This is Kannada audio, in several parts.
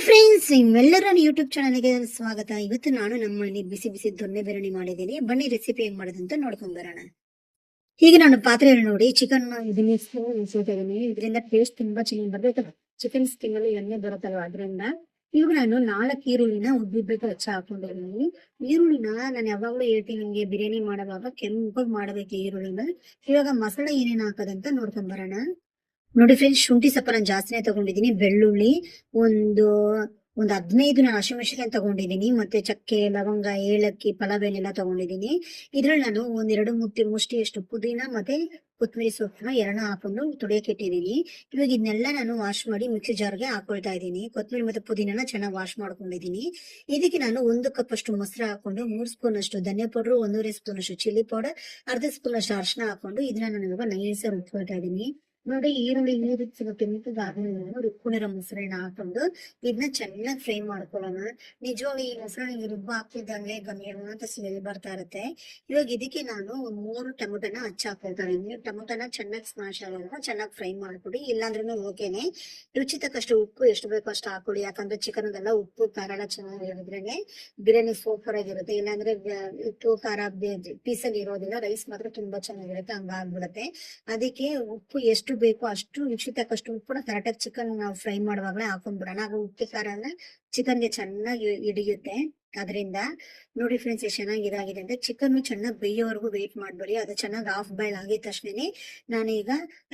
ಫ್ರೆಂಡ್ಸ್, ನಿಮ್ಮೆಲ್ಲರ ಯೂಟ್ಯೂಬ್ ಚಾನಲ್ಗೆ ಸ್ವಾಗತ. ಇವತ್ತು ನಾನು ನಮ್ಮಲ್ಲಿ ಬಿಸಿ ಬಿಸಿ ದೊಣ್ಣೆ ಬಿರಿಯಾನಿ ಮಾಡಿದ್ದೀನಿ. ಬನ್ನಿ ರೆಸಿಪಿ ಹೆಂಗ್ ಮಾಡೋದಂತ ನೋಡ್ಕೊಂಡ್ ಬರೋಣ. ಈಗ ನಾನು ಪಾತ್ರೆಯಲ್ಲಿ ನೋಡಿ ಚಿಕನ್ ಇದೀನಿ, ಇದರಿಂದ ಟೇಸ್ಟ್ ತುಂಬಾ ಚೆನ್ನಾಗಿ ಬರುತ್ತೆ. ಚಿಕನ್ ಸ್ಕಿನ್ ಅಲ್ಲಿ ಎಣ್ಣೆ ಬರುತ್ತಲ್ವ, ಅದರಿಂದ ಇವಾಗ ನಾನು 4 ಈರುಳ್ಳಿನ ಉದ್ದಿದ್ಬೇಕು ಹೆಚ್ಚು ಹಾಕೊಂಡಿದ್ದೀನಿ. ಈರುಳ್ಳಿನ ನಾನು ಯಾವಾಗ್ಲೂ ಹೇಳ್ತೀನಿ ನಿಮ್ಗೆ, ಬಿರಿಯಾನಿ ಮಾಡುವಾಗ ಕೆಂಪಾಗಿ ಮಾಡಬೇಕು ಈರುಳ್ಳಿನ. ಇವಾಗ ಮಸಾಲೆ ಏನೇನ್ ಹಾಕೋದಂತ ನೋಡ್ಕೊಂಡ್ ಬರೋಣ. ನೋಡಿ ಫ್ರೆಂಡ್ಸ್, ಶುಂಠಿ ಸ್ವಲ್ಪ ನಾನು ಜಾಸ್ತಿನೇ ತಗೊಂಡಿದ್ದೀನಿ. ಬೆಳ್ಳುಳ್ಳಿ ಒಂದು ಒಂದು 15 ನಾನು ಹಸಿಮೆಣಸಿನಕಾಯಿ ತಗೊಂಡಿದ್ದೀನಿ. ಮತ್ತೆ ಚಕ್ಕೆ, ಲವಂಗ, ಏಲಕ್ಕಿ, ಪಲಾವ್ ಎಲೆ ಎಲ್ಲ ತಗೊಂಡಿದ್ದೀನಿ. ಇದ್ರಲ್ಲಿ ನಾನು ಒಂದೆರಡು ಮುಷ್ಟಿಯಷ್ಟು ಪುದೀನ ಮತ್ತೆ ಕೊತ್ತಂಬರಿ ಸೊಪ್ಪನ್ನ ಎರಡನ್ನ ಹಾಕೊಂಡು ತುಳಿಯಕ್ಕೆ ಇಟ್ಟಿದ್ದೀನಿ. ಇವಾಗ ಇದನ್ನೆಲ್ಲ ನಾನು ವಾಶ್ ಮಾಡಿ ಮಿಕ್ಸಿ ಜಾರ್ಗೆ ಹಾಕೊಳ್ತಾ ಇದ್ದೀನಿ. ಕೊತ್ತಂಬರಿ ಮತ್ತೆ ಪುದೀನ ಚೆನ್ನಾಗಿ ವಾಶ್ ಮಾಡ್ಕೊಂಡಿದ್ದೀನಿ. ಇದಕ್ಕೆ ನಾನು 1 ಕಪ್ ಅಷ್ಟು ಮೊಸರು ಹಾಕೊಂಡು 3 ಸ್ಪೂನ್ ಅಷ್ಟು ಧನಿಯಾ ಪೌಡರ್, 1.5 ಸ್ಪೂನ್ ಅಷ್ಟು ಚಿಲ್ಲಿ ಪೌಡರ್, ಅರ್ಧ ಸ್ಪೂನ್ ಅಷ್ಟು ಅರಿಶಿನ ಹಾಕೊಂಡು ಇದನ್ನ ನಾನು ಇವಾಗ ನೈಸಾಗಿ ರುಬ್ಕೊಳ್ತಾ ಇದ್ದೀನಿ. ನೋಡಿ, ಈರುಳ್ಳಿ ಸ್ವಲ್ಪ ಕೆಂಪಗಾದ್ಮೇಲೆ ರುಬ್ಕೊಂಡಿರೋ ಮೊಸರನ್ನ ಹಾಕೊಂಡು ಇದನ್ನ ಚೆನ್ನಾಗಿ ಫ್ರೈ ಮಾಡ್ಕೊಳ್ಳೋಣ. ನಿಜವಾಗ್ಲೂ ಈ ಮೊಸರನ್ನ ರುಬ್ಬ ಹಾಕ್ತಿದ್ದಂಗೆ ಗಮಿ ಅಂತ ಸ್ಮೆಲ್ ಬರ್ತಾ ಇರುತ್ತೆ. ಇವಾಗ ಇದಕ್ಕೆ ನಾನು 3 ಟೊಮೊಟೊನ ಹಾಕೊಳ್ತಾ ಇದ್ದೀನಿ. ಟೊಮೊಟೊನ ಚೆನ್ನಾಗಿ ಸ್ಮಾಶ್ ಆಗೋಣ, ಚೆನ್ನಾಗಿ ಫ್ರೈ ಮಾಡ್ಕೊಡಿ. ಇಲ್ಲಾಂದ್ರೂ ಓಕೆನೆ. ರುಚಿ ತಕ್ಕಷ್ಟು ಉಪ್ಪು ಎಷ್ಟು ಬೇಕೋ ಅಷ್ಟು ಹಾಕೊಳ್ಳಿ. ಯಾಕಂದ್ರೆ ಚಿಕನ್ ಅದೆಲ್ಲ ಉಪ್ಪು ಖಾರ ಎಲ್ಲ ಚೆನ್ನಾಗಿ ಇರೋದ್ರೇನೆ ಬಿರಿಯಾನಿ ಸೂಪರ್ ಆಗಿರುತ್ತೆ. ಇಲ್ಲಾಂದ್ರೆ ಉಪ್ಪು ಖಾರ ಪೀಸಲ್ಲಿ ಇರೋದಿಲ್ಲ, ರೈಸ್ ಮಾತ್ರ ತುಂಬಾ ಚೆನ್ನಾಗಿರುತ್ತೆ, ಹಂಗಾಗ್ಬಿಡುತ್ತೆ. ಅದಕ್ಕೆ ಉಪ್ಪು ಎಷ್ಟು ಬೇಕು ಅಷ್ಟು ರುಚಿ ತಕ್ಕಷ್ಟು ಉಪ್ಪು ಕರೆಕ್ಟಾಗಿ ಚಿಕನ್ ನಾವು ಫ್ರೈ ಮಾಡುವಾಗಲೇ ಹಾಕೊಂಡ್ಬಿಡೋಣ. ಆಗ ಉಪ್ಪು ಖಾರ ಚಿಕನ್ಗೆ ಚೆನ್ನಾಗಿ ಹಿಡಿಯುತ್ತೆ. ಅದರಿಂದ ನೋಡಿ ಫ್ರೆಂಡ್ಸ್, ಎಷ್ಟು ಚೆನ್ನಾಗಿ ಇದಾಗಿದೆ ಅಂತ. ಚಿಕನ್ ಚೆನ್ನಾಗಿ ಬೇಯೋವರೆಗೂ ವೇಟ್ ಮಾಡ್ಬೇಡಿ. ಅದು ಚೆನ್ನಾಗಿ ಹಾಫ್ ಬಾಯ್ಲ್ ಆಗಿದ ತಕ್ಷಣನೇ ನಾನೀಗ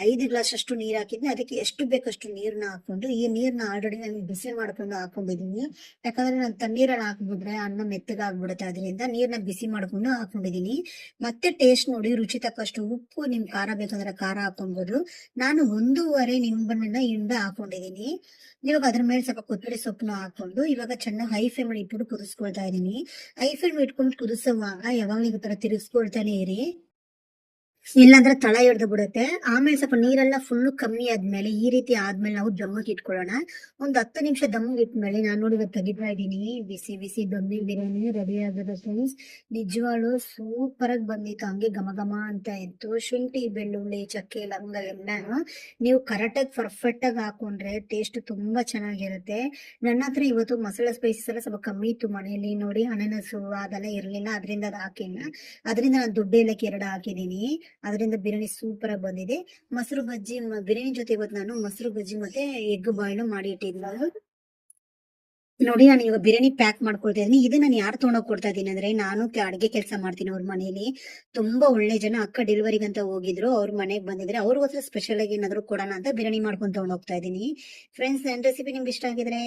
5 ಗ್ಲಾಸ್ ಅಷ್ಟು ನೀರ್ ಹಾಕಿದ್ನಿ. ಅದಕ್ಕೆ ಎಷ್ಟು ಬೇಕಷ್ಟು ನೀರ್ನ ಹಾಕೊಂಡು, ಈ ನೀರ್ನ ಆಲ್ರೆಡಿ ನಾನು ಬಿಸಿ ಮಾಡ್ಕೊಂಡು ಹಾಕೊಂಡಿದೀನಿ. ಯಾಕಂದ್ರೆ ನಾನು ತಣ್ಣೀರಲ್ಲಿ ಹಾಕ್ಬಿಟ್ರೆ ಅನ್ನ ಮೆತ್ತಗಾಗ್ಬಿಡುತ್ತೆ. ಅದರಿಂದ ನೀರ್ನ ಬಿಸಿ ಮಾಡ್ಕೊಂಡು ಹಾಕೊಂಡಿದೀನಿ. ಮತ್ತೆ ಟೇಸ್ಟ್ ನೋಡಿ, ರುಚಿ ತಕ್ಕಷ್ಟು ಉಪ್ಪು, ನಿಮ್ ಖಾರ ಬೇಕಂದ್ರೆ ಖಾರ ಹಾಕೊಬಹುದು. ನಾನು 1.5 ನಿಂಬೆಹಣ್ಣನ್ನ ಹಿಂಡ ಹಾಕೊಂಡಿದೀನಿ. ಇವಾಗ ಅದ್ರ ಮೇಲೆ ಸ್ವಲ್ಪ ಕೊತ್ತಂಬರಿ ಸೊಪ್ಪನ್ನ ಹಾಕೊಂಡು ಇವಾಗ ಚೆನ್ನಾಗಿ ಹೈ ಫ್ಲೇಮ್ ಅಲ್ಲಿ ಇಟ್ಬಿಟ್ಟು ಕುದಿಸ್ಕೊಳ್ತಾ ಇದೀನಿ. ಹೈ ಫ್ಲೇಮ್ ಇಟ್ಕೊಂಡು ಕುದಿಸುವಾಗ ಯಾವಾಗ್ಲೂ ಈ ತರ ತಿರುಗಿಸ್ಕೊಳ್ತಾನೆ ಇರಿ, ಇಲ್ಲಾಂದ್ರೆ ತಳ ಹಿಡ್ದು ಬಿಡುತ್ತೆ. ಆಮೇಲೆ ಸ್ವಲ್ಪ ನೀರೆಲ್ಲ ಫುಲ್ ಕಮ್ಮಿ ಆದ್ಮೇಲೆ, ಈ ರೀತಿ ಆದ್ಮೇಲೆ ನಾವು ದಮ್ಮಿಗೆ ಇಟ್ಕೊಳ್ಳೋಣ. ಒಂದ್ 10 ನಿಮಿಷ ದಮ್ಮಿಗೆ ಇಟ್ಮೇಲೆ ನಾನು ನೋಡಿ ಇವತ್ತು ತೆಗಿತಾ ಇದ್ದೀನಿ. ಬಿಸಿ ಬಿಸಿ ದೊಣ್ಣೆ ಬಿರಿಯಾನಿ ರೆಡಿ ಆಗಿದೆ ಫ್ರೆಂಡ್ಸ್. ನಿಜವಾಗ್ಲೂ ಸೂಪರ್ ಆಗಿ ಬಂದಿತ್ತು, ಹಂಗೆ ಘಮ ಘಮ ಅಂತ ಇತ್ತು. ಶುಂಠಿ, ಬೆಳ್ಳುಳ್ಳಿ, ಚಕ್ಕೆ, ಲವಂಗ ಎಲ್ಲ ನೀವು ಕರೆಕ್ಟ್ ಆಗಿ ಪರ್ಫೆಕ್ಟ್ ಆಗಿ ಹಾಕೊಂಡ್ರೆ ಟೇಸ್ಟ್ ತುಂಬಾ ಚೆನ್ನಾಗಿರುತ್ತೆ. ನನ್ನ ಹತ್ರ ಇವತ್ತು ಮಸಾಲೆ ಸ್ಪೈಸಸ್ ಎಲ್ಲ ಸ್ವಲ್ಪ ಕಮ್ಮಿ ಇತ್ತು ಮನೆಯಲ್ಲಿ. ನೋಡಿ, ಅನಾನಸು ಅದೆಲ್ಲ ಇರ್ಲಿಲ್ಲ, ಅದರಿಂದ ಅದು ಹಾಕಿಲ್ಲ. ಅದರಿಂದ ನಾನು ದೊಡ್ಡ ಏಲಕ್ಕಿ 2 ಹಾಕಿದೀನಿ. ಅದರಿಂದ ಬಿರಿಯಾನಿ ಸೂಪರ್ ಆಗಿ ಬಂದಿದೆ. ಮೊಸರು ಬಜ್ಜಿ ಬಿರಿಯಾನಿ ಜೊತೆ ಇವತ್ತು ನಾನು ಮೊಸರು ಬಜ್ಜಿ ಮತ್ತೆ ಎಗ್ ಬಾಯ್ಲ್ ಮಾಡಿ ಇಟ್ಟಿದ್ದೀನಿ. ನೋಡಿ, ನಾನು ಇವಾಗ ಬಿರಿಯಾನಿ ಪ್ಯಾಕ್ ಮಾಡ್ಕೊಳ್ತಾ ಇದ್ದೀನಿ. ಇದು ನಾನು ಯಾರು ತೊಗೊಂಡೋಗಿ ಕೊಡ್ತಾ ಇದ್ದೀನಿ ಅಂದ್ರೆ, ನಾನು ಅಡಿಗೆ ಕೆಲಸ ಮಾಡ್ತೀನಿ ಅವ್ರ ಮನೇಲಿ. ತುಂಬಾ ಒಳ್ಳೆ ಜನ. ಅಕ್ಕ ಡೆಲಿವರಿಗೆ ಅಂತ ಹೋಗಿದ್ರು, ಅವ್ರ ಮನೆಗೆ ಬಂದಿದ್ರೆ ಅವ್ರಿಗೋಸ್ಕರ ಸ್ಪೆಷಲ್ ಆಗಿ ಏನಾದ್ರು ಕೊಡೋಣ ಅಂತ ಬಿರಿಯಾನಿ ಮಾಡ್ಕೊಂಡು ತಗೊಂಡ್ ಹೋಗ್ತಾ ಇದ್ದೀನಿ. ಫ್ರೆಂಡ್ಸ್, ನನ್ನ ರೆಸಿಪಿ ನಿಮ್ಗೆ ಇಷ್ಟ ಆಗಿದ್ರೆ